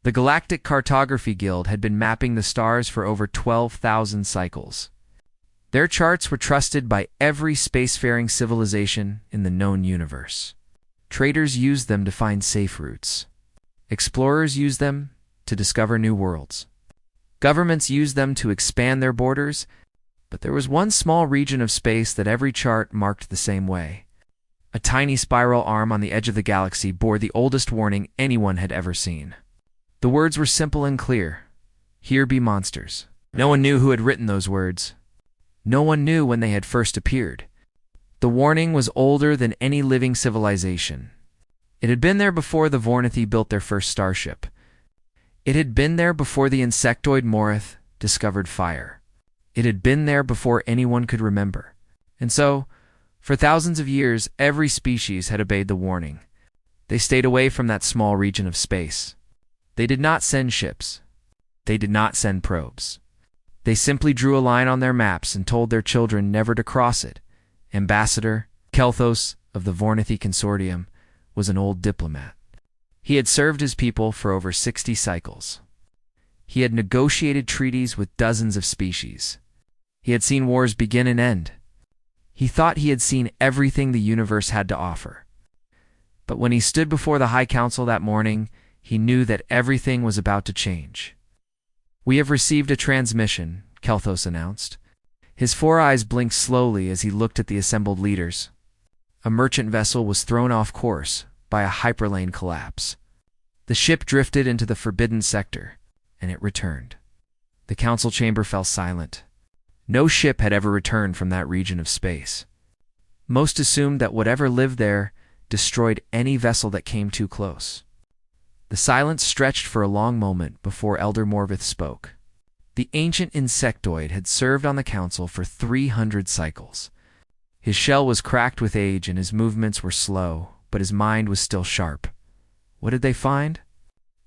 The Galactic Cartography Guild had been mapping the stars for over 12,000 cycles. Their charts were trusted by every spacefaring civilization in the known universe. Traders used them to find safe routes. Explorers used them to discover new worlds. Governments used them to expand their borders, but there was one small region of space that every chart marked the same way. A tiny spiral arm on the edge of the galaxy bore the oldest warning anyone had ever seen. The words were simple and clear. Here be monsters. No one knew who had written those words. No one knew when they had first appeared. The warning was older than any living civilization. It had been there before the Vornithi built their first starship. It had been there before the insectoid Morith discovered fire. It had been there before anyone could remember. And so, for thousands of years, every species had obeyed the warning. They stayed away from that small region of space. They did not send ships. They did not send probes. They simply drew a line on their maps and told their children never to cross it. Ambassador Kelthos of the Vornithi Consortium was an old diplomat. He had served his people for over 60 cycles. He had negotiated treaties with dozens of species. He had seen wars begin and end. He thought he had seen everything the universe had to offer. But when he stood before the High Council that morning, he knew that everything was about to change. "We have received a transmission," Kelthos announced. His 4 eyes blinked slowly as he looked at the assembled leaders. A merchant vessel was thrown off course by a hyperlane collapse. The ship drifted into the forbidden sector, and it returned. The council chamber fell silent. No ship had ever returned from that region of space. Most assumed that whatever lived there destroyed any vessel that came too close. The silence stretched for a long moment before Elder Morvith spoke. The ancient insectoid had served on the council for 300 cycles. His shell was cracked with age and his movements were slow, but his mind was still sharp. "What did they find?"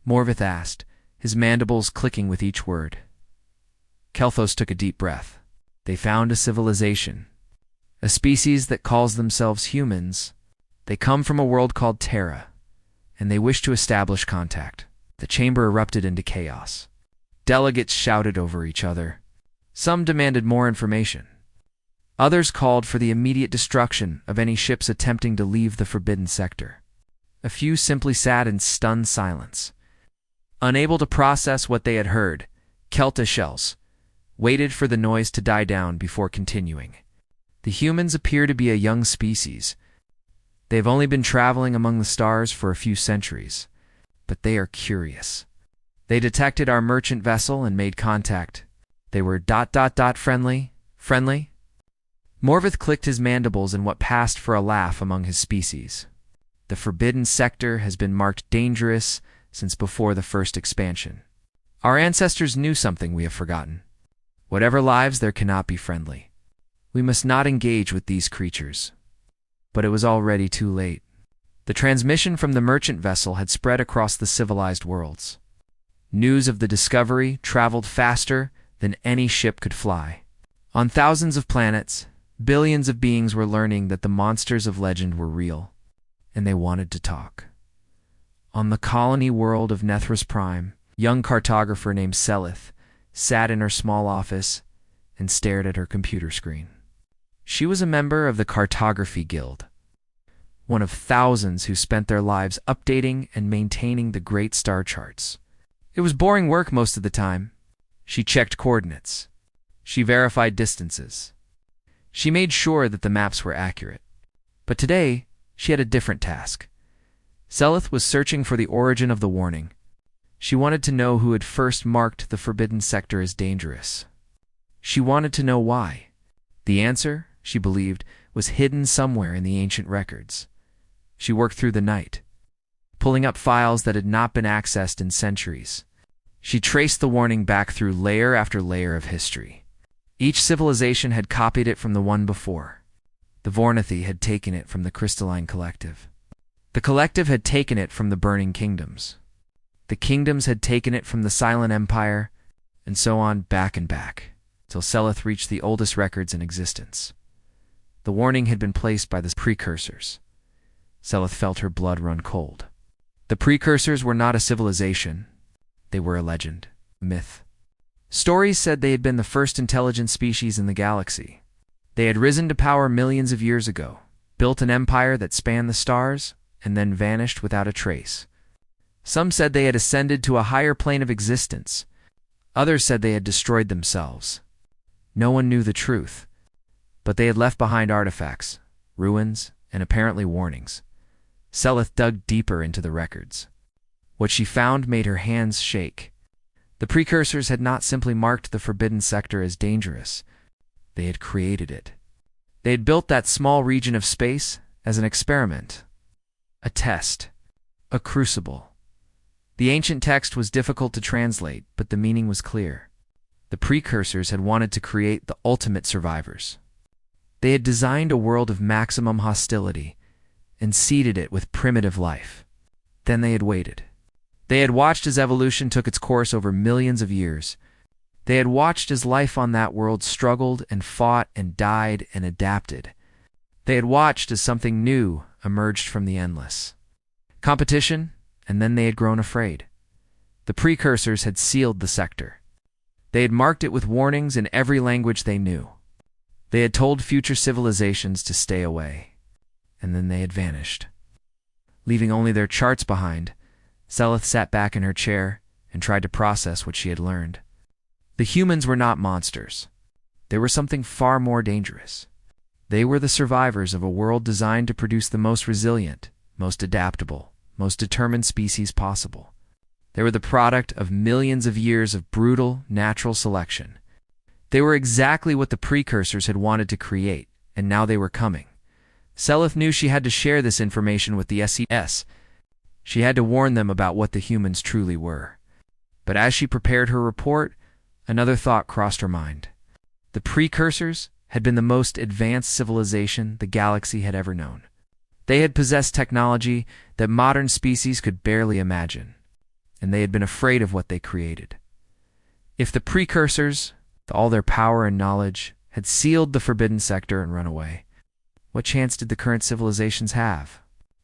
Morvith asked, his mandibles clicking with each word. Kelthos took a deep breath. "They found a civilization. A species that calls themselves humans. They come from a world called Terra, and they wish to establish contact." The chamber erupted into chaos. Delegates shouted over each other. Some demanded more information. Others called for the immediate destruction of any ships attempting to leave the forbidden sector. A few simply sat in stunned silence. Unable to process what they had heard, Kelta shells waited for the noise to die down before continuing. "The humans appear to be a young species. They've only been traveling among the stars for a few centuries, but they are curious. They detected our merchant vessel and made contact. They were ... friendly? Friendly?" Morvith clicked his mandibles in what passed for a laugh among his species. "The forbidden sector has been marked dangerous since before the first expansion. Our ancestors knew something we have forgotten. Whatever lives there cannot be friendly. We must not engage with these creatures." But it was already too late. The transmission from the merchant vessel had spread across the civilized worlds. News of the discovery traveled faster than any ship could fly. On thousands of planets, billions of beings were learning that the monsters of legend were real, and they wanted to talk. On the colony world of Nethros Prime, a young cartographer named Selith sat in her small office and stared at her computer screen. She was a member of the Cartography Guild, one of thousands who spent their lives updating and maintaining the great star charts. It was boring work most of the time. She checked coordinates. She verified distances. She made sure that the maps were accurate. But today, she had a different task. Selith was searching for the origin of the warning. She wanted to know who had first marked the forbidden sector as dangerous. She wanted to know why. The answer, she believed, was hidden somewhere in the ancient records. She worked through the night, pulling up files that had not been accessed in centuries. She traced the warning back through layer after layer of history. Each civilization had copied it from the one before. The Vornithi had taken it from the Crystalline Collective. The Collective had taken it from the Burning Kingdoms. The Kingdoms had taken it from the Silent Empire, and so on back and back, till Selith reached the oldest records in existence. The warning had been placed by the precursors. Selith felt her blood run cold. The precursors were not a civilization. They were a legend, a myth. Stories said they had been the first intelligent species in the galaxy. They had risen to power millions of years ago, built an empire that spanned the stars, and then vanished without a trace. Some said they had ascended to a higher plane of existence. Others said they had destroyed themselves. No one knew the truth, but they had left behind artifacts, ruins, and apparently warnings. Seleth dug deeper into the records. What she found made her hands shake. The precursors had not simply marked the forbidden sector as dangerous. They had created it. They had built that small region of space as an experiment, a test, a crucible. The ancient text was difficult to translate, but the meaning was clear. The precursors had wanted to create the ultimate survivors. They had designed a world of maximum hostility and seeded it with primitive life. Then they had waited. They had watched as evolution took its course over millions of years. They had watched as life on that world struggled and fought and died and adapted. They had watched as something new emerged from the endless competition, and then they had grown afraid. The precursors had sealed the sector. They had marked it with warnings in every language they knew. They had told future civilizations to stay away, and then they had vanished. Leaving only their charts behind, Seleth sat back in her chair and tried to process what she had learned. The humans were not monsters. They were something far more dangerous. They were the survivors of a world designed to produce the most resilient, most adaptable, most determined species possible. They were the product of millions of years of brutal, natural selection. They were exactly what the precursors had wanted to create, and now they were coming. Seleth knew she had to share this information with the SES. She had to warn them about what the humans truly were. But as she prepared her report, another thought crossed her mind. The precursors had been the most advanced civilization the galaxy had ever known. They had possessed technology that modern species could barely imagine, and they had been afraid of what they created. If the precursors, with all their power and knowledge, had sealed the forbidden sector and run away, what chance did the current civilizations have?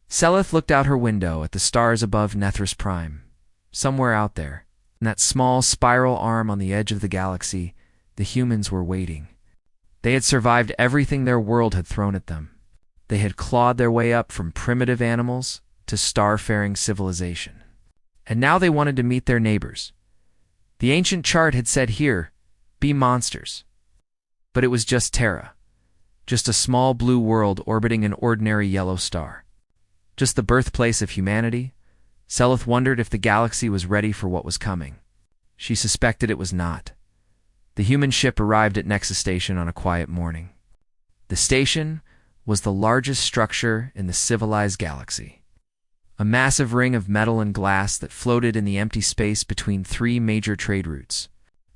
Seleth looked out her window at the stars above Nethris Prime. Somewhere out there, in that small spiral arm on the edge of the galaxy, the humans were waiting. They had survived everything their world had thrown at them. They had clawed their way up from primitive animals to star-faring civilization. And now they wanted to meet their neighbors. The ancient chart had said here, be monsters. But it was just Terra. Just a small blue world orbiting an ordinary yellow star. Just the birthplace of humanity. Seleth wondered if the galaxy was ready for what was coming. She suspected it was not. The human ship arrived at Nexus Station on a quiet morning. The station was the largest structure in the civilized galaxy. A massive ring of metal and glass that floated in the empty space between three major trade routes.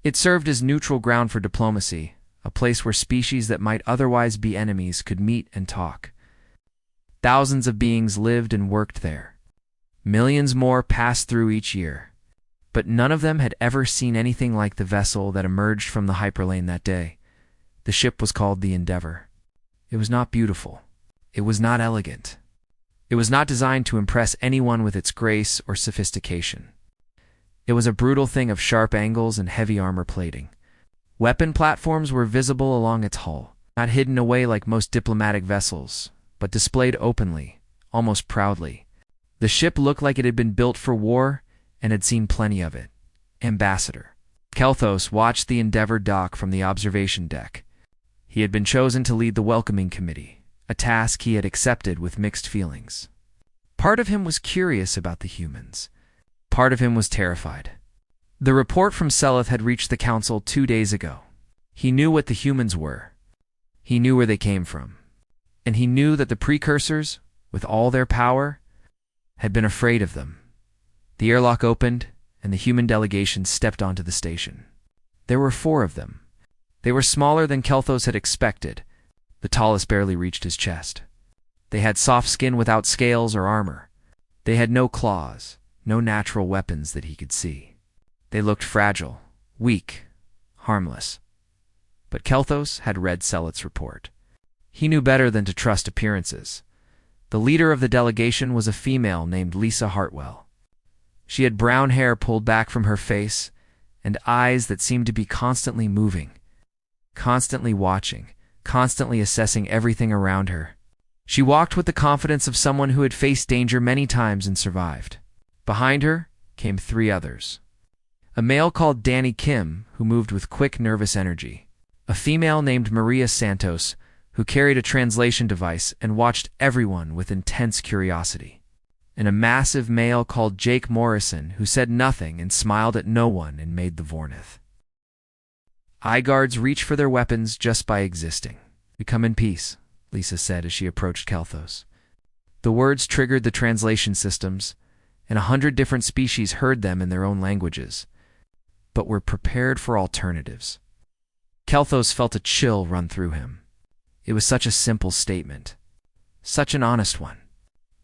It served as neutral ground for diplomacy, a place where species that might otherwise be enemies could meet and talk. Thousands of beings lived and worked there. Millions more passed through each year. But none of them had ever seen anything like the vessel that emerged from the hyperlane that day. The ship was called the Endeavor. It was not beautiful. It was not elegant. It was not designed to impress anyone with its grace or sophistication. It was a brutal thing of sharp angles and heavy armor plating. Weapon platforms were visible along its hull, not hidden away like most diplomatic vessels, but displayed openly, almost proudly. The ship looked like it had been built for war and had seen plenty of it. Ambassador Kelthos watched the Endeavor dock from the observation deck. He had been chosen to lead the welcoming committee, a task he had accepted with mixed feelings. Part of him was curious about the humans. Part of him was terrified. The report from Seleth had reached the council 2 days ago. He knew what the humans were. He knew where they came from. And he knew that the precursors, with all their power, had been afraid of them. The airlock opened, and the human delegation stepped onto the station. There were 4 of them. They were smaller than Kelthos had expected. The tallest barely reached his chest. They had soft skin without scales or armor. They had no claws, no natural weapons that he could see. They looked fragile, weak, harmless. But Kelthos had read Seleth's report. He knew better than to trust appearances. The leader of the delegation was a female named Lisa Hartwell. She had brown hair pulled back from her face and eyes that seemed to be constantly moving, constantly watching, constantly assessing everything around her. She walked with the confidence of someone who had faced danger many times and survived. Behind her came three others. A male called Danny Kim, who moved with quick, nervous energy. A female named Maria Santos, who carried a translation device and watched everyone with intense curiosity. And a massive male called Jake Morrison, who said nothing and smiled at no one and made the Vornith. Eye guards reach for their weapons just by existing. "We come in peace," Lisa said as she approached Kelthos. The words triggered the translation systems, and 100 different species heard them in their own languages, but were prepared for alternatives. Kelthos felt a chill run through him. It was such a simple statement, such an honest one.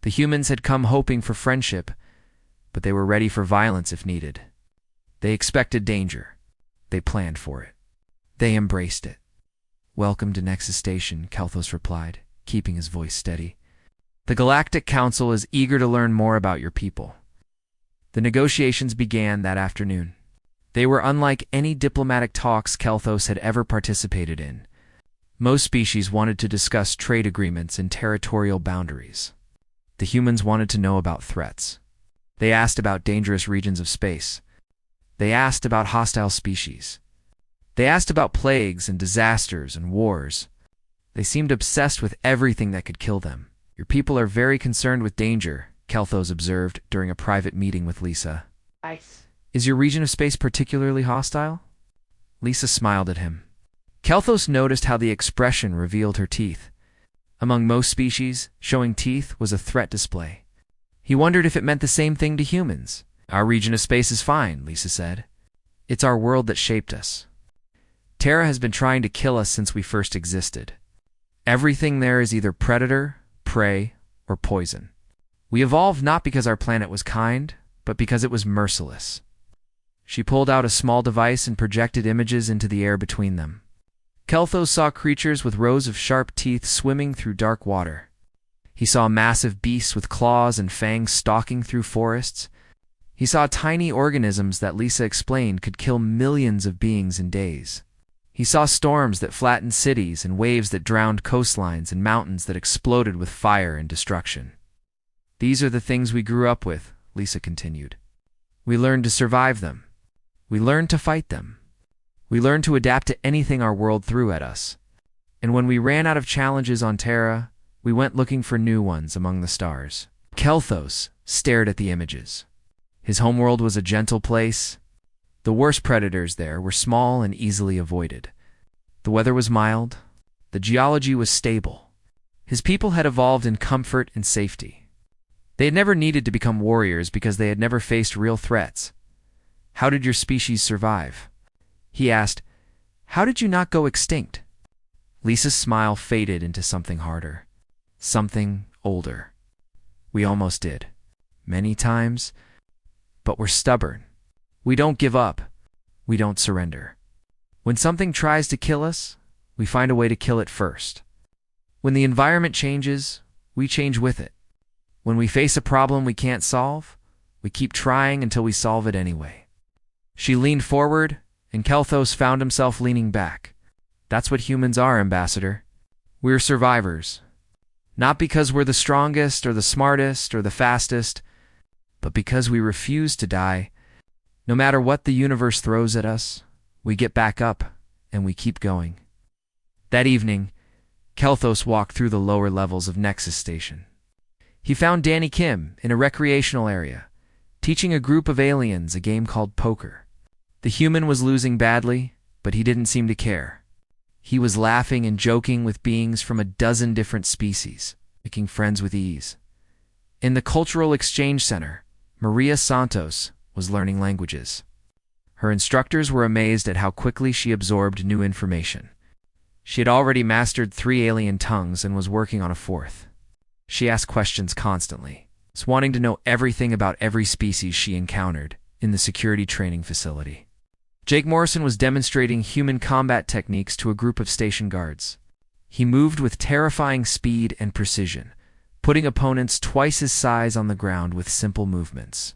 The humans had come hoping for friendship, but they were ready for violence if needed. They expected danger. They planned for it. They embraced it. "Welcome to Nexus Station," Kelthos replied, keeping his voice steady. "The Galactic Council is eager to learn more about your people." The negotiations began that afternoon. They were unlike any diplomatic talks Kelthos had ever participated in. Most species wanted to discuss trade agreements and territorial boundaries. The humans wanted to know about threats. They asked about dangerous regions of space. They asked about hostile species. They asked about plagues and disasters and wars. They seemed obsessed with everything that could kill them. "Your people are very concerned with danger," Kelthos observed during a private meeting with Lisa. "Is your region of space particularly hostile?" Lisa smiled at him. Kelthos noticed how the expression revealed her teeth. Among most species, showing teeth was a threat display. He wondered if it meant the same thing to humans. "Our region of space is fine," Lisa said. "It's our world that shaped us. Terra has been trying to kill us since we first existed. Everything there is either predator, prey, or poison. We evolved not because our planet was kind, but because it was merciless." She pulled out a small device and projected images into the air between them. Kelthos saw creatures with rows of sharp teeth swimming through dark water. He saw massive beasts with claws and fangs stalking through forests. He saw tiny organisms that Lisa explained could kill millions of beings in days. He saw storms that flattened cities and waves that drowned coastlines and mountains that exploded with fire and destruction. "These are the things we grew up with," Lisa continued. "We learned to survive them. We learned to fight them. We learned to adapt to anything our world threw at us. And when we ran out of challenges on Terra, we went looking for new ones among the stars." Kelthos stared at the images. His homeworld was a gentle place. The worst predators there were small and easily avoided. The weather was mild. The geology was stable. His people had evolved in comfort and safety. They had never needed to become warriors because they had never faced real threats. "How did your species survive?" He asked. "How did you not go extinct?" Lisa's smile faded into something harder, something older. "We almost did. Many times. But we're stubborn. We don't give up. We don't surrender. When something tries to kill us, we find a way to kill it first. When the environment changes, we change with it. When we face a problem we can't solve, we keep trying until we solve it anyway." She leaned forward, and Kelthos found himself leaning back. "That's what humans are, Ambassador. We're survivors. Not because we're the strongest or the smartest or the fastest, but because we refuse to die. No matter what the universe throws at us, we get back up and we keep going." That evening, Kelthos walked through the lower levels of Nexus Station. He found Danny Kim in a recreational area, teaching a group of aliens a game called poker. The human was losing badly, but he didn't seem to care. He was laughing and joking with beings from a dozen different species, making friends with ease. In the Cultural Exchange Center, Maria Santos was learning languages. Her instructors were amazed at how quickly she absorbed new information. She had already mastered 3 alien tongues and was working on a 4th. She asked questions constantly, wanting to know everything about every species she encountered in the security training facility. Jake Morrison was demonstrating human combat techniques to a group of station guards. He moved with terrifying speed and precision, putting opponents twice his size on the ground with simple movements.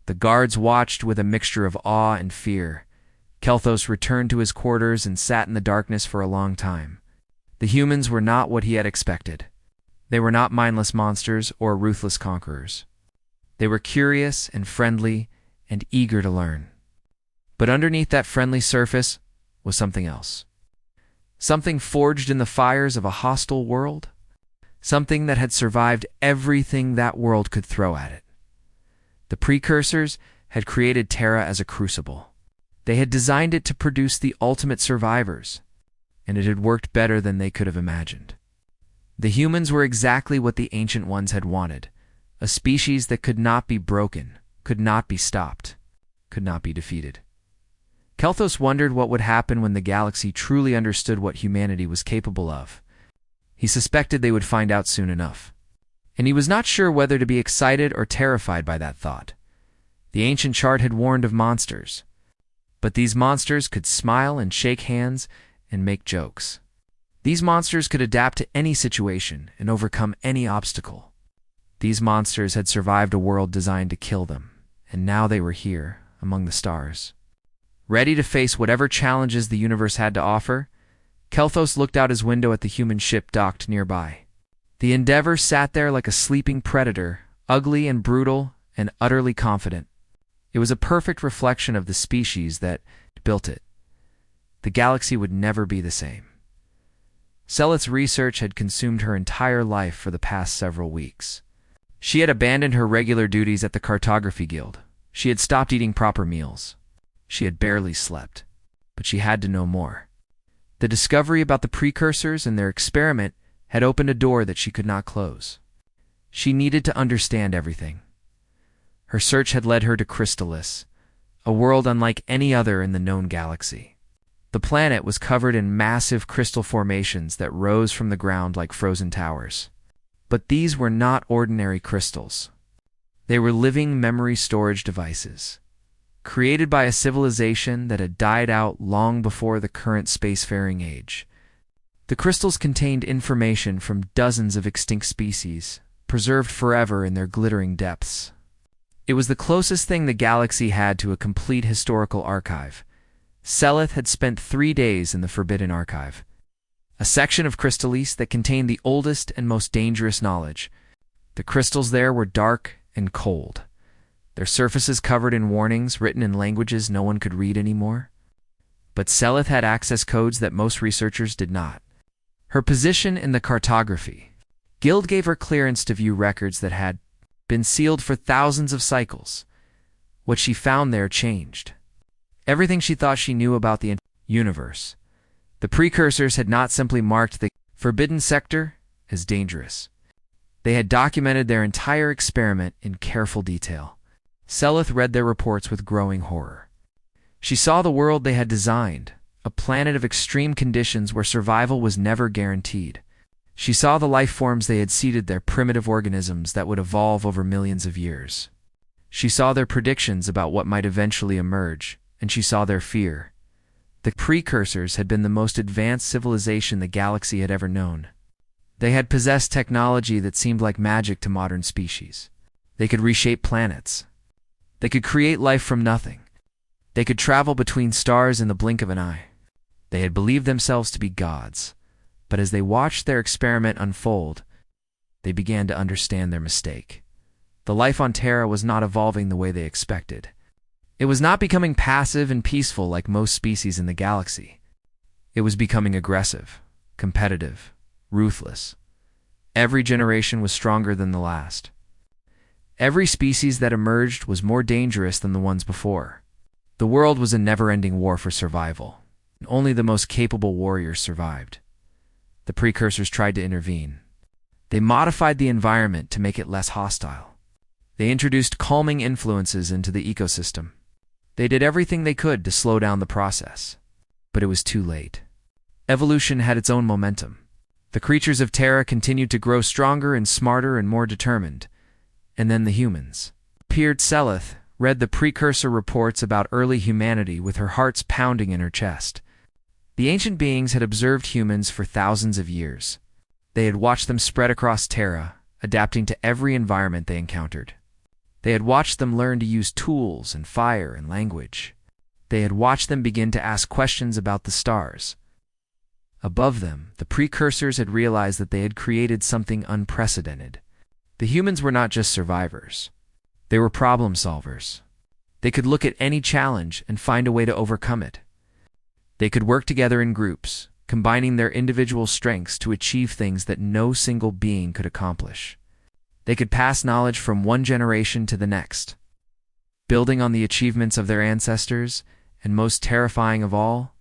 The guards watched with a mixture of awe and fear. Kelthos returned to his quarters and sat in the darkness for a long time. The humans were not what he had expected. They were not mindless monsters or ruthless conquerors. They were curious and friendly and eager to learn. But underneath that friendly surface was something else. Something forged in the fires of a hostile world. Something that had survived everything that world could throw at it. The precursors had created Terra as a crucible. They had designed it to produce the ultimate survivors, and it had worked better than they could have imagined. The humans were exactly what the Ancient Ones had wanted, a species that could not be broken, could not be stopped, could not be defeated. Kelthos wondered what would happen when the galaxy truly understood what humanity was capable of. He suspected they would find out soon enough, and he was not sure whether to be excited or terrified by that thought. The ancient chart had warned of monsters, but these monsters could smile and shake hands and make jokes. These monsters could adapt to any situation and overcome any obstacle. These monsters had survived a world designed to kill them, and now they were here, among the stars. Ready to face whatever challenges the universe had to offer, Kelthos looked out his window at the human ship docked nearby. The Endeavor sat there like a sleeping predator, ugly and brutal and utterly confident. It was a perfect reflection of the species that built it. The galaxy would never be the same. Seleth's research had consumed her entire life for the past several weeks. She had abandoned her regular duties at the Cartography Guild. She had stopped eating proper meals. She had barely slept, but she had to know more. The discovery about the precursors and their experiment had opened a door that she could not close. She needed to understand everything. Her search had led her to Crystalis, a world unlike any other in the known galaxy. The planet was covered in massive crystal formations that rose from the ground like frozen towers. But these were not ordinary crystals. They were living memory storage devices, created by a civilization that had died out long before the current spacefaring age. The crystals contained information from dozens of extinct species, preserved forever in their glittering depths. It was the closest thing the galaxy had to a complete historical archive. Seleth had spent 3 days in the Forbidden Archive, a section of Crystalis that contained the oldest and most dangerous knowledge. The crystals there were dark and cold, their surfaces covered in warnings written in languages no one could read anymore. But Seleth had access codes that most researchers did not. Her position in the Cartography Guild gave her clearance to view records that had been sealed for thousands of cycles. What she found there changed everything she thought she knew about the universe. The precursors had not simply marked the forbidden sector as dangerous. They had documented their entire experiment in careful detail. Seleth read their reports with growing horror. She saw the world they had designed, a planet of extreme conditions where survival was never guaranteed. She saw the life forms they had seeded there, primitive organisms that would evolve over millions of years. She saw their predictions about what might eventually emerge, and she saw their fear. The precursors had been the most advanced civilization the galaxy had ever known. They had possessed technology that seemed like magic to modern species. They could reshape planets. They could create life from nothing. They could travel between stars in the blink of an eye. They had believed themselves to be gods, but as they watched their experiment unfold, they began to understand their mistake. The life on Terra was not evolving the way they expected. It was not becoming passive and peaceful like most species in the galaxy. It was becoming aggressive, competitive, ruthless. Every generation was stronger than the last. Every species that emerged was more dangerous than the ones before. The world was a never-ending war for survival, and only the most capable warriors survived. The precursors tried to intervene. They modified the environment to make it less hostile. They introduced calming influences into the ecosystem. They did everything they could to slow down the process, but it was too late. Evolution had its own momentum. The creatures of Terra continued to grow stronger and smarter and more determined. And then the humans. Seleth read the precursor reports about early humanity with her hearts pounding in her chest. The ancient beings had observed humans for thousands of years. They had watched them spread across Terra, adapting to every environment they encountered. They had watched them learn to use tools and fire and language. They had watched them begin to ask questions about the stars. Above them, the precursors had realized that they had created something unprecedented. The humans were not just survivors. They were problem solvers. They could look at any challenge and find a way to overcome it. They could work together in groups, combining their individual strengths to achieve things that no single being could accomplish. They could pass knowledge from one generation to the next, building on the achievements of their ancestors, and most terrifying of all,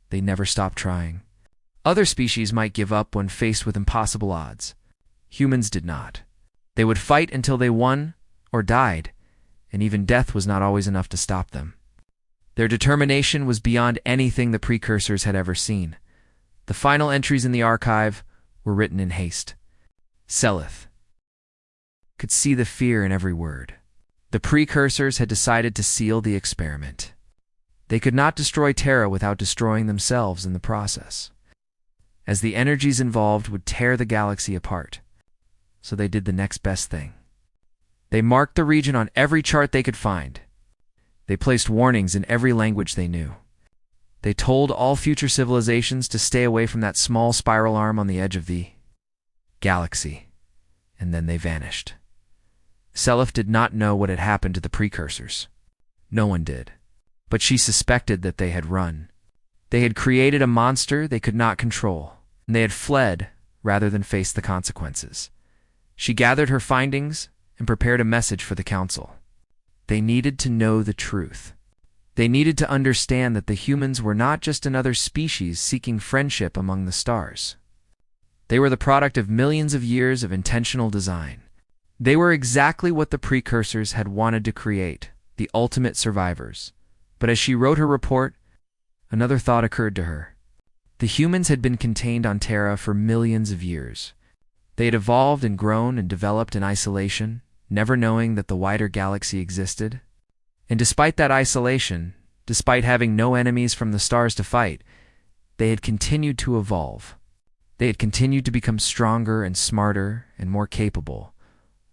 they never stopped trying. Other species might give up when faced with impossible odds. Humans did not. They would fight until they won or died, and even death was not always enough to stop them. Their determination was beyond anything the precursors had ever seen. The final entries in the archive were written in haste. Selith could see the fear in every word. The precursors had decided to seal the experiment. They could not destroy Terra without destroying themselves in the process, as the energies involved would tear the galaxy apart. So they did the next best thing. They marked the region on every chart they could find. They placed warnings in every language they knew. They told all future civilizations to stay away from that small spiral arm on the edge of the galaxy, and then they vanished. Selith did not know what had happened to the precursors. No one did. But she suspected that they had run. They had created a monster they could not control, and they had fled rather than face the consequences. She gathered her findings and prepared a message for the council. They needed to know the truth. They needed to understand that the humans were not just another species seeking friendship among the stars. They were the product of millions of years of intentional design. They were exactly what the precursors had wanted to create, the ultimate survivors. But as she wrote her report, another thought occurred to her. The humans had been contained on Terra for millions of years. They had evolved and grown and developed in isolation, never knowing that the wider galaxy existed. And despite that isolation, despite having no enemies from the stars to fight, they had continued to evolve. They had continued to become stronger and smarter and more capable.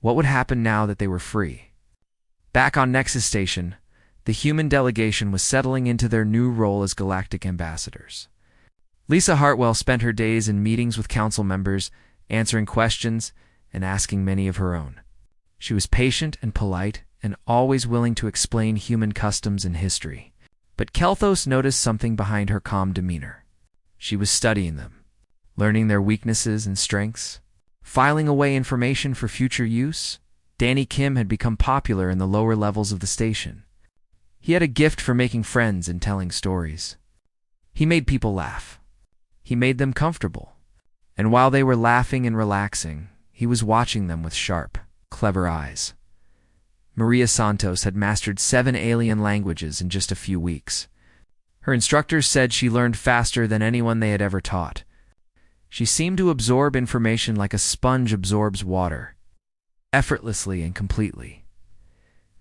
What would happen now that they were free? Back on Nexus Station, the human delegation was settling into their new role as galactic ambassadors. Lisa Hartwell spent her days in meetings with council members, answering questions and asking many of her own. She was patient and polite and always willing to explain human customs and history. But Kelthos noticed something behind her calm demeanor. She was studying them, learning their weaknesses and strengths, filing away information for future use. Danny Kim had become popular in the lower levels of the station. He had a gift for making friends and telling stories. He made people laugh. He made them comfortable. And while they were laughing and relaxing, he was watching them with sharp, clever eyes. Maria Santos had mastered 7 alien languages in just a few weeks. Her instructors said she learned faster than anyone they had ever taught. She seemed to absorb information like a sponge absorbs water, effortlessly and completely.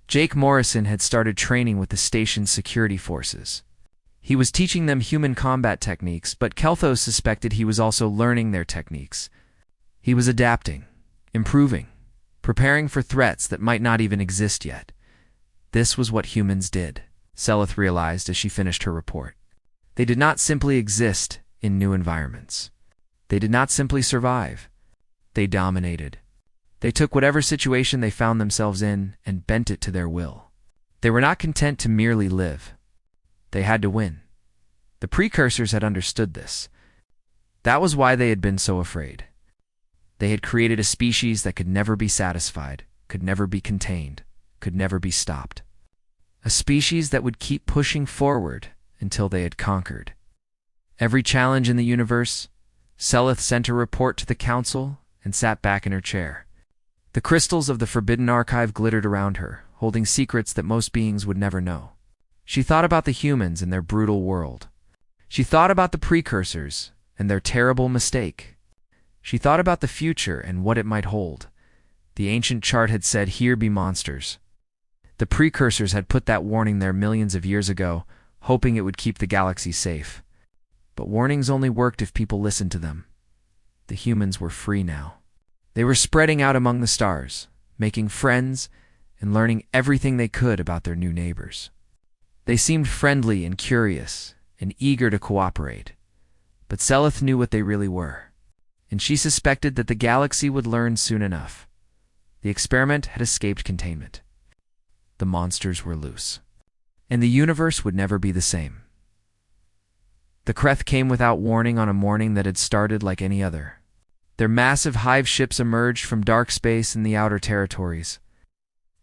Jake Morrison had started training with the station's security forces. He was teaching them human combat techniques, but Kelthos suspected he was also learning their techniques. He was adapting, improving, preparing for threats that might not even exist yet. This was what humans did, Selith realized as she finished her report. They did not simply exist in new environments. They did not simply survive. They dominated. They took whatever situation they found themselves in and bent it to their will. They were not content to merely live. They had to win. The precursors had understood this. That was why they had been so afraid. They had created a species that could never be satisfied, could never be contained, could never be stopped. A species that would keep pushing forward until they had conquered. Every challenge in the universe, Selith sent a report to the council and sat back in her chair. The crystals of the Forbidden Archive glittered around her, holding secrets that most beings would never know. She thought about the humans and their brutal world. She thought about the precursors and their terrible mistake. She thought about the future and what it might hold. The ancient chart had said, "Here be monsters." The precursors had put that warning there millions of years ago, hoping it would keep the galaxy safe. But warnings only worked if people listened to them. The humans were free now. They were spreading out among the stars, making friends and learning everything they could about their new neighbors. They seemed friendly and curious and eager to cooperate, but Seleth knew what they really were, and she suspected that the galaxy would learn soon enough. The experiment had escaped containment. The monsters were loose, and the universe would never be the same. The Kreth came without warning on a morning that had started like any other. Their massive hive ships emerged from dark space in the outer territories,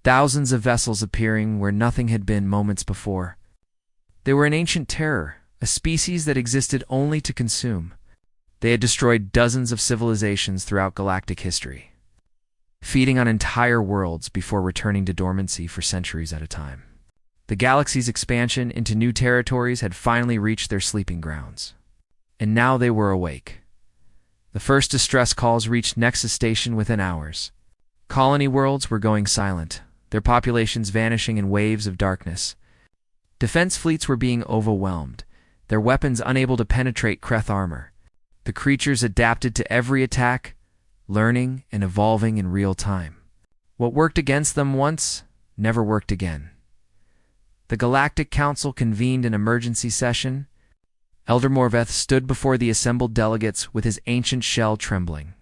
thousands of vessels appearing where nothing had been moments before. They were an ancient terror, a species that existed only to consume. They had destroyed dozens of civilizations throughout galactic history, feeding on entire worlds before returning to dormancy for centuries at a time. The galaxy's expansion into new territories had finally reached their sleeping grounds, and now they were awake. The first distress calls reached Nexus Station within hours. Colony worlds were going silent, their populations vanishing in waves of darkness. Defense fleets were being overwhelmed, their weapons unable to penetrate Kreth armor. The creatures adapted to every attack, learning and evolving in real time. What worked against them once never worked again. The Galactic Council convened an emergency session. Elder Morveth stood before the assembled delegates with his ancient shell trembling.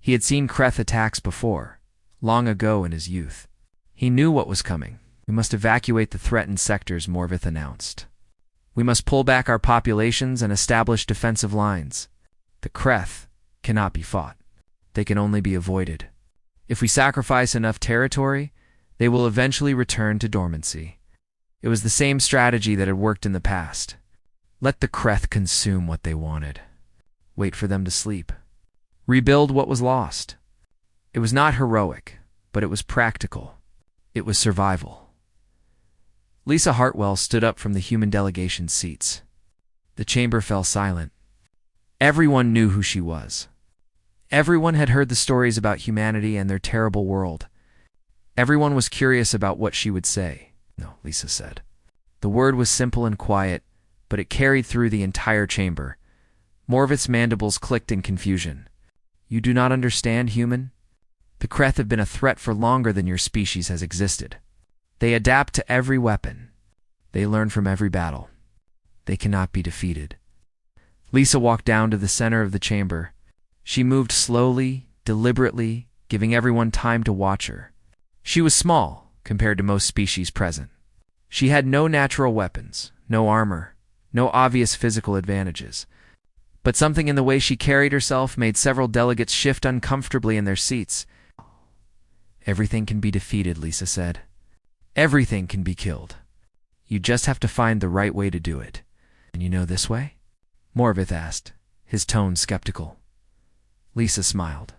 He had seen Kreth attacks before, long ago in his youth. He knew what was coming. We must evacuate the threatened sectors, Morveth announced. We must pull back our populations and establish defensive lines. The Kreth cannot be fought. They can only be avoided. If we sacrifice enough territory, they will eventually return to dormancy. It was the same strategy that had worked in the past. Let the Kreth consume what they wanted. Wait for them to sleep. Rebuild what was lost. It was not heroic, but it was practical. It was survival. Lisa Hartwell stood up from the human delegation's seats. The chamber fell silent. Everyone knew who she was. Everyone had heard the stories about humanity and their terrible world. Everyone was curious about what she would say. No, Lisa said. The word was simple and quiet, but it carried through the entire chamber. Morveth's mandibles clicked in confusion. You do not understand, human? The Kreth have been a threat for longer than your species has existed. They adapt to every weapon. They learn from every battle. They cannot be defeated. Lisa walked down to the center of the chamber. She moved slowly, deliberately, giving everyone time to watch her. She was small compared to most species present. She had no natural weapons, no armor, no obvious physical advantages. But something in the way she carried herself made several delegates shift uncomfortably in their seats. Everything can be defeated, Lisa said. Everything can be killed. You just have to find the right way to do it. And you know this way? Morveth asked, his tone skeptical. Lisa smiled.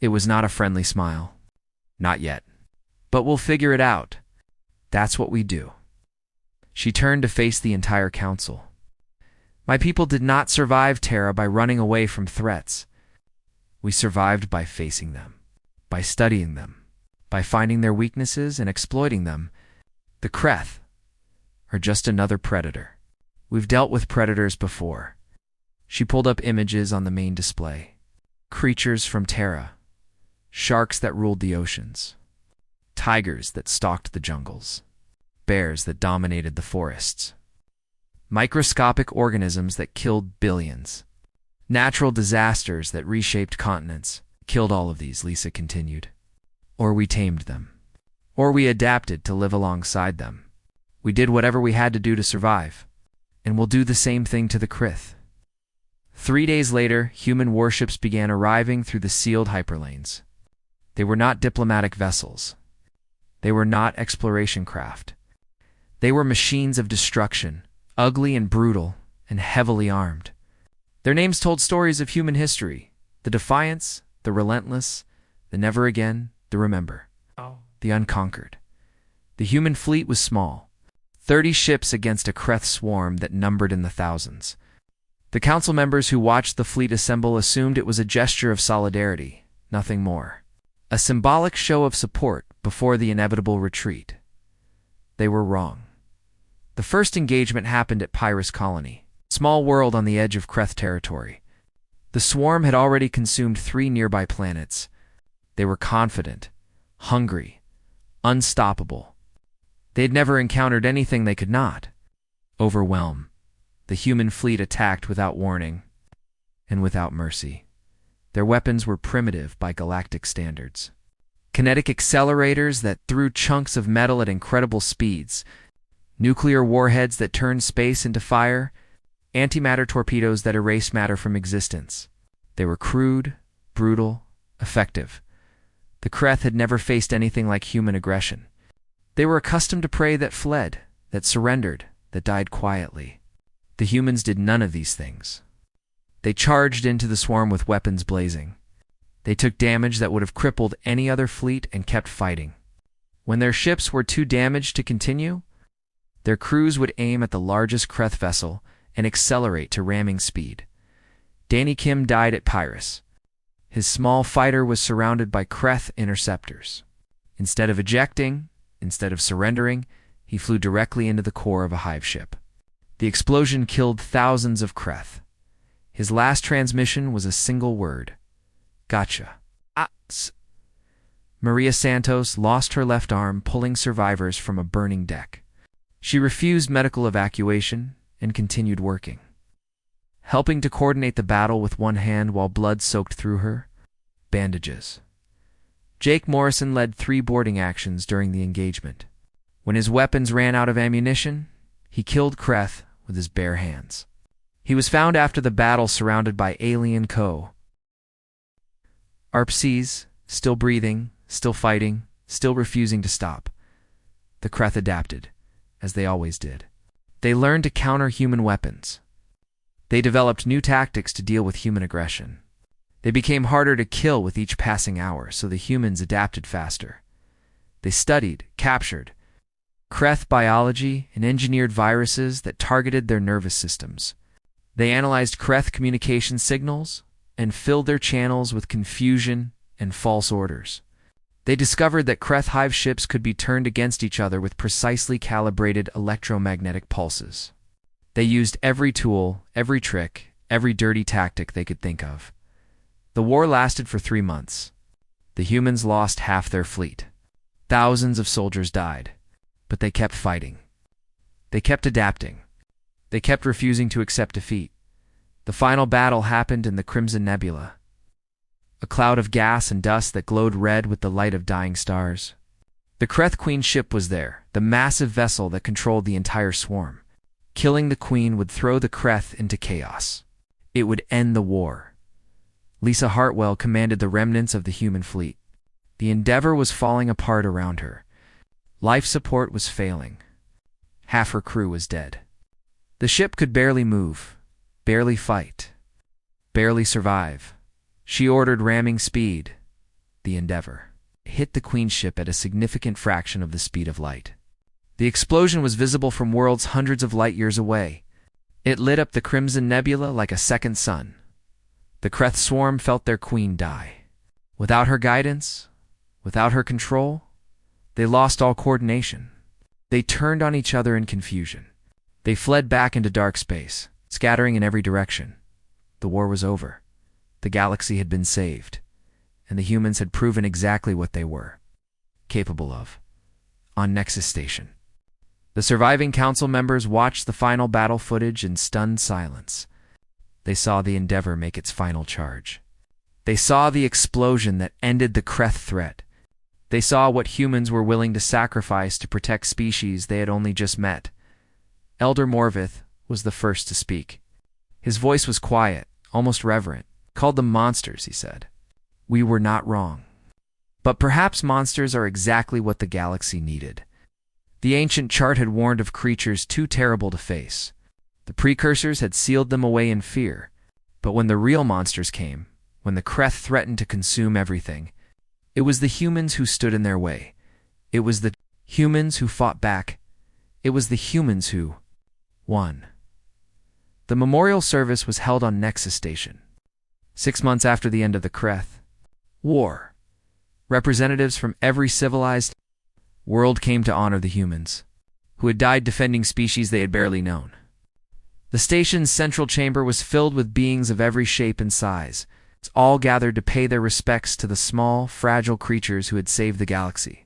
It was not a friendly smile. Not yet. But we'll figure it out. That's what we do. She turned to face the entire council. My people did not survive Terra by running away from threats. We survived by facing them, by studying them, by finding their weaknesses and exploiting them. The Kreth are just another predator. We've dealt with predators before. She pulled up images on the main display. Creatures from Terra, sharks that ruled the oceans, tigers that stalked the jungles, bears that dominated the forests, microscopic organisms that killed billions, natural disasters that reshaped continents. Killed all of these, Lisa continued. Or we tamed them. Or we adapted to live alongside them. We did whatever we had to do to survive. And we'll do the same thing to the Krith. 3 days later, human warships began arriving through the sealed hyperlanes. They were not diplomatic vessels. They were not exploration craft. They were machines of destruction, ugly and brutal, and heavily armed. Their names told stories of human history: the defiance, the relentless, the never again, the remember, the unconquered. The human fleet was small, 30 ships against a Kreth swarm that numbered in the thousands. The council members who watched the fleet assemble assumed it was a gesture of solidarity, nothing more. A symbolic show of support before the inevitable retreat. They were wrong. The first engagement happened at Pyrrhus Colony, a small world on the edge of Kreth territory. The swarm had already consumed 3 nearby planets. They were confident, hungry, unstoppable. They had never encountered anything they could not overwhelm. The human fleet attacked without warning and without mercy. Their weapons were primitive by galactic standards. Kinetic accelerators that threw chunks of metal at incredible speeds, nuclear warheads that turned space into fire, antimatter torpedoes that erased matter from existence. They were crude, brutal, effective. The Kreth had never faced anything like human aggression. They were accustomed to prey that fled, that surrendered, that died quietly. The humans did none of these things. They charged into the swarm with weapons blazing. They took damage that would have crippled any other fleet and kept fighting. When their ships were too damaged to continue, their crews would aim at the largest Kreth vessel and accelerate to ramming speed. Danny Kim died at Pyrrhus. His small fighter was surrounded by Kreth interceptors. Instead of ejecting, instead of surrendering, he flew directly into the core of a hive ship. The explosion killed thousands of Kreth. His last transmission was a single word: "Gotcha." Maria Santos lost her left arm pulling survivors from a burning deck. She refused medical evacuation and continued working, helping to coordinate the battle with one hand while blood soaked through her. Bandages. Jake Morrison led 3 boarding actions during the engagement. When his weapons ran out of ammunition, he killed Kreth with his bare hands. He was found after the battle surrounded by alien ARPCs, still breathing, still fighting, still refusing to stop. The Kreth adapted, as they always did. They learned to counter human weapons. They developed new tactics to deal with human aggression. They became harder to kill with each passing hour, so the humans adapted faster. They studied, captured Kreth biology and engineered viruses that targeted their nervous systems. They analyzed Kreth communication signals and filled their channels with confusion and false orders. They discovered that Kreth hive ships could be turned against each other with precisely calibrated electromagnetic pulses. They used every tool, every trick, every dirty tactic they could think of. The war lasted for 3 months. The humans lost half their fleet. Thousands of soldiers died, but they kept fighting. They kept adapting. They kept refusing to accept defeat. The final battle happened in the Crimson Nebula, a cloud of gas and dust that glowed red with the light of dying stars. The Kreth Queen ship was there, the massive vessel that controlled the entire swarm. Killing the Queen would throw the Kreth into chaos. It would end the war. Lisa Hartwell commanded the remnants of the human fleet. The Endeavor was falling apart around her. Life support was failing. Half her crew was dead. The ship could barely move, barely fight, barely survive. She ordered ramming speed. The Endeavor hit the Queen ship at a significant fraction of the speed of light. The explosion was visible from worlds hundreds of light years away. It lit up the Crimson Nebula like a second sun. The Kreth swarm felt their queen die. Without her guidance, without her control, they lost all coordination. They turned on each other in confusion. They fled back into dark space, scattering in every direction. The war was over. The galaxy had been saved, and the humans had proven exactly what they were capable of. On Nexus Station, the surviving council members watched the final battle footage in stunned silence. They saw the Endeavor make its final charge. They saw the explosion that ended the Kreth threat. They saw what humans were willing to sacrifice to protect species they had only just met. Elder Morvith was the first to speak. His voice was quiet, almost reverent. "Called them monsters," he said. "We were not wrong. But perhaps monsters are exactly what the galaxy needed." The ancient chart had warned of creatures too terrible to face. The precursors had sealed them away in fear. But when the real monsters came, when the Kreth threatened to consume everything, it was the humans who stood in their way. It was the humans who fought back. It was the humans who won. The memorial service was held on Nexus Station. 6 months after the end of the Kreth War, representatives from every civilized world came to honor the humans, who had died defending species they had barely known. The station's central chamber was filled with beings of every shape and size, all gathered to pay their respects to the small, fragile creatures who had saved the galaxy.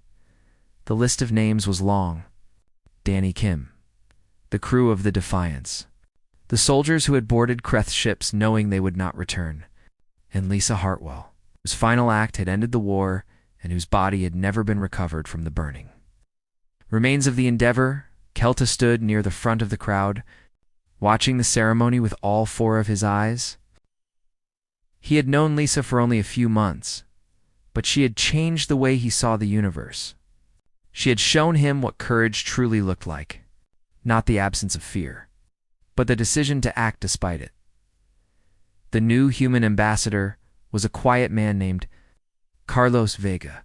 The list of names was long. Danny Kim, the crew of the Defiance, the soldiers who had boarded Kreth's ships knowing they would not return, and Lisa Hartwell, whose final act had ended the war and whose body had never been recovered from the burning. Remains of the Endeavor, Kelta stood near the front of the crowd, watching the ceremony with all four of his eyes. He had known Lisa for only a few months, but she had changed the way he saw the universe. She had shown him what courage truly looked like, not the absence of fear, but the decision to act despite it. The new human ambassador was a quiet man named Carlos Vega.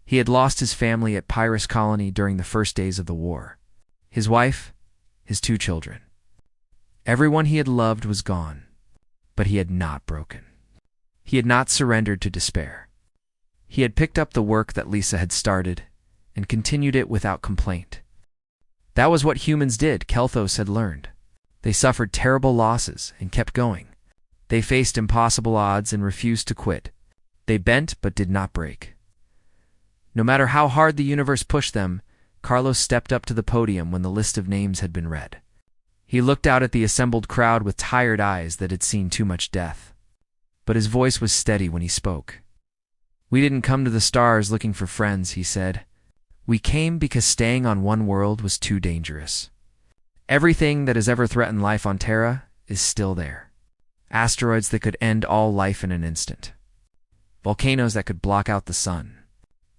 He had lost his family at Pyrrhus Colony during the first days of the war. His wife, his 2 children. Everyone he had loved was gone, but he had not broken. He had not surrendered to despair. He had picked up the work that Lisa had started and continued it without complaint. That was what humans did, Kelthos had learned. They suffered terrible losses and kept going. They faced impossible odds and refused to quit. They bent but did not break. No matter how hard the universe pushed them, Carlos stepped up to the podium when the list of names had been read. He looked out at the assembled crowd with tired eyes that had seen too much death. But his voice was steady when he spoke. "We didn't come to the stars looking for friends," he said. "We came because staying on one world was too dangerous. Everything that has ever threatened life on Terra is still there. Asteroids that could end all life in an instant. Volcanoes that could block out the sun.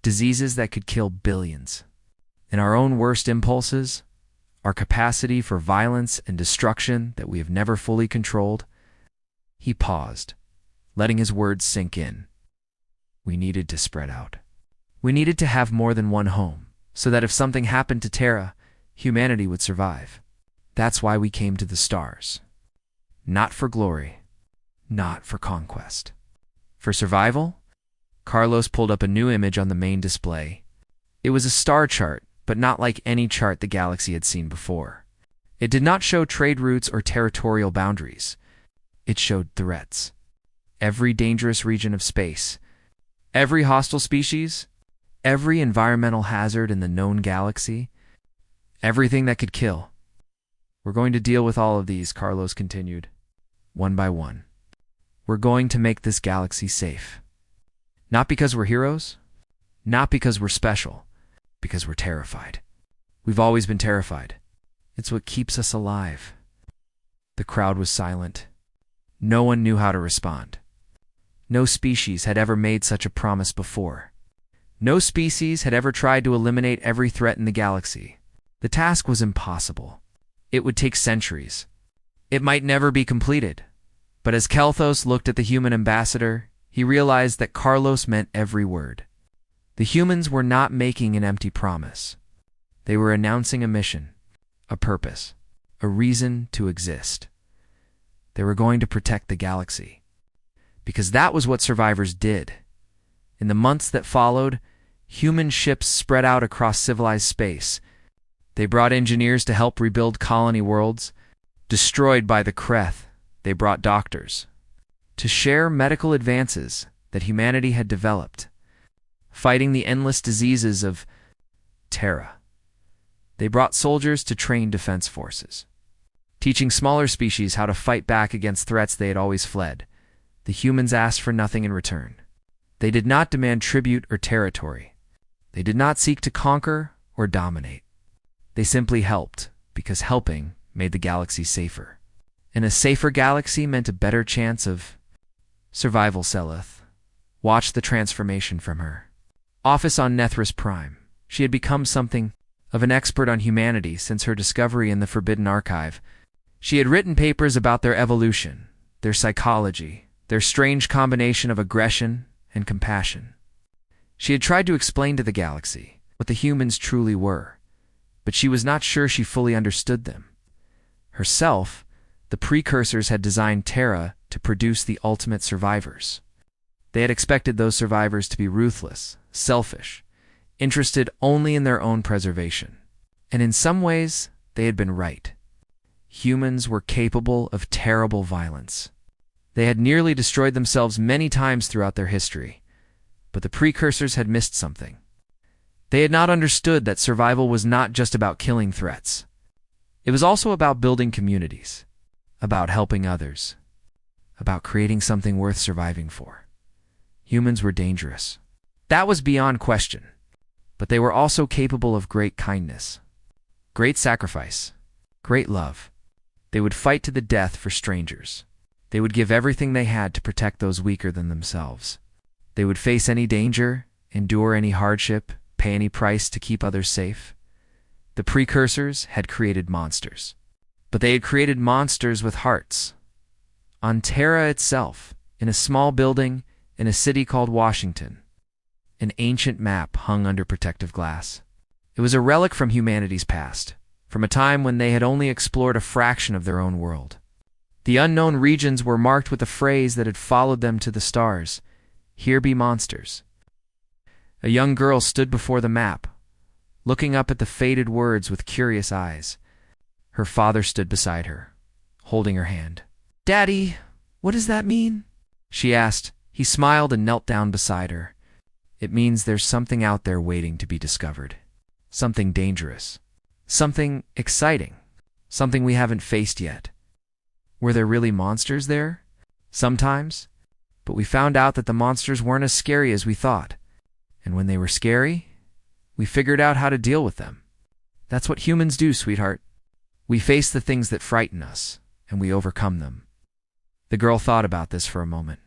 Diseases that could kill billions. And our own worst impulses, our capacity for violence and destruction that we have never fully controlled." He paused, letting his words sink in. We needed to spread out. We needed to have more than one home, so that if something happened to Terra, humanity would survive. That's why we came to the stars. Not for glory, not for conquest. For survival? Carlos pulled up a new image on the main display. It was a star chart, but not like any chart the galaxy had seen before. It did not show trade routes or territorial boundaries. It showed threats. Every dangerous region of space, every hostile species, every environmental hazard in the known galaxy, everything that could kill. We're going to deal with all of these, Carlos continued, one by one. We're going to make this galaxy safe. Not because we're heroes, not because we're special, because we're terrified. We've always been terrified. It's what keeps us alive. The crowd was silent. No one knew how to respond. No species had ever made such a promise before. No species had ever tried to eliminate every threat in the galaxy. The task was impossible. It would take centuries. It might never be completed. But as Kelthos looked at the human ambassador, he realized that Carlos meant every word. The humans were not making an empty promise. They were announcing a mission, a purpose, a reason to exist. They were going to protect the galaxy. Because that was what survivors did. In the months that followed, human ships spread out across civilized space. They brought engineers to help rebuild colony worlds. Destroyed by the Kreth, they brought doctors to share medical advances that humanity had developed, fighting the endless diseases of Terra. They brought soldiers to train defense forces, teaching smaller species how to fight back against threats they had always fled. The humans asked for nothing in return. They did not demand tribute or territory. They did not seek to conquer or dominate. They simply helped, because helping made the galaxy safer. And a safer galaxy meant a better chance of survival. Seleth watched the transformation from her office on Nethris Prime. She had become something of an expert on humanity since her discovery in the Forbidden Archive. She had written papers about their evolution, their psychology, their strange combination of aggression and compassion. She had tried to explain to the galaxy what the humans truly were, but she was not sure she fully understood them. Herself, the precursors had designed Terra to produce the ultimate survivors. They had expected those survivors to be ruthless, selfish, interested only in their own preservation. And in some ways, they had been right. Humans were capable of terrible violence. They had nearly destroyed themselves many times throughout their history, but the precursors had missed something. They had not understood that survival was not just about killing threats. It was also about building communities, about helping others, about creating something worth surviving for. Humans were dangerous. That was beyond question. But they were also capable of great kindness, great sacrifice, great love. They would fight to the death for strangers. They would give everything they had to protect those weaker than themselves. They would face any danger, endure any hardship, pay any price to keep others safe. The precursors had created monsters. But they had created monsters with hearts. On Terra itself, in a small building in a city called Washington, an ancient map hung under protective glass. It was a relic from humanity's past, from a time when they had only explored a fraction of their own world. The unknown regions were marked with a phrase that had followed them to the stars: "Here be monsters." A young girl stood before the map, looking up at the faded words with curious eyes. Her father stood beside her, holding her hand. "Daddy, what does that mean?" she asked. He smiled and knelt down beside her. "It means there's something out there waiting to be discovered. Something dangerous. Something exciting. Something we haven't faced yet." Were there really monsters there? Sometimes. But we found out that the monsters weren't as scary as we thought. And when they were scary, we figured out how to deal with them. That's what humans do, sweetheart. We face the things that frighten us, and we overcome them. The girl thought about this for a moment.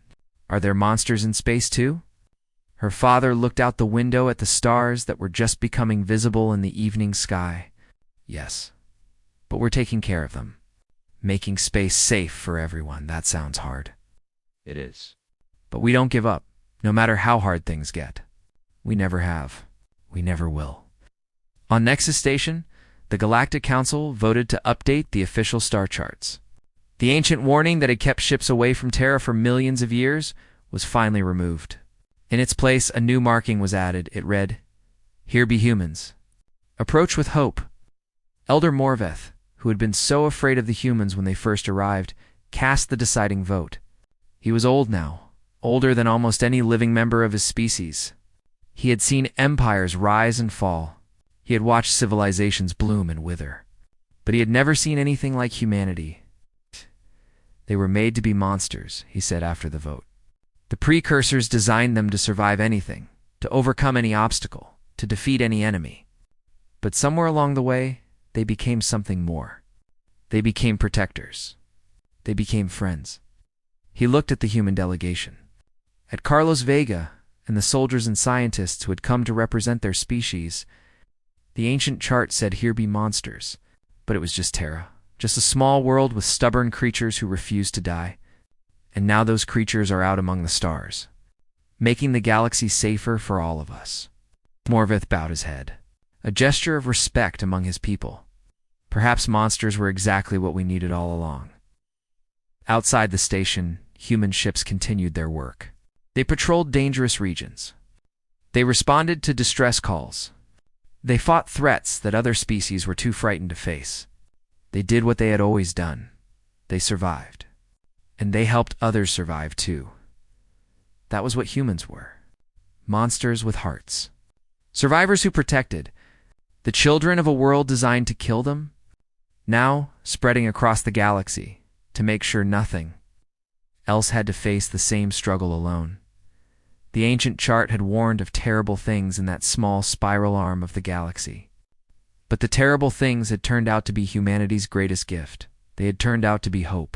Are there monsters in space too? Her father looked out the window at the stars that were just becoming visible in the evening sky. Yes, but we're taking care of them. Making space safe for everyone, that sounds hard. It is. But we don't give up, no matter how hard things get. We never have. We never will. On Nexus Station, the Galactic Council voted to update the official star charts. The ancient warning that had kept ships away from Terra for millions of years was finally removed. In its place, a new marking was added. It read, "Here be humans. Approach with hope." Elder Morveth, who had been so afraid of the humans when they first arrived, cast the deciding vote. He was old now, older than almost any living member of his species. He had seen empires rise and fall. He had watched civilizations bloom and wither. But he had never seen anything like humanity. They were made to be monsters, he said after the vote. The precursors designed them to survive anything, to overcome any obstacle, to defeat any enemy. But somewhere along the way, they became something more. They became protectors. They became friends. He looked at the human delegation, at Carlos Vega and the soldiers and scientists who had come to represent their species. The ancient chart said, "Here be monsters," but it was just Terra, just a small world with stubborn creatures who refused to die. And now those creatures are out among the stars, making the galaxy safer for all of us. Morveth bowed his head, a gesture of respect among his people. Perhaps monsters were exactly what we needed all along. Outside the station, human ships continued their work. They patrolled dangerous regions. They responded to distress calls. They fought threats that other species were too frightened to face. They did what they had always done. They survived. And they helped others survive too. That was what humans were. Monsters with hearts. Survivors who protected. The children of a world designed to kill them, now spreading across the galaxy to make sure nothing else had to face the same struggle alone. The ancient chart had warned of terrible things in that small spiral arm of the galaxy. But the terrible things had turned out to be humanity's greatest gift. They had turned out to be hope.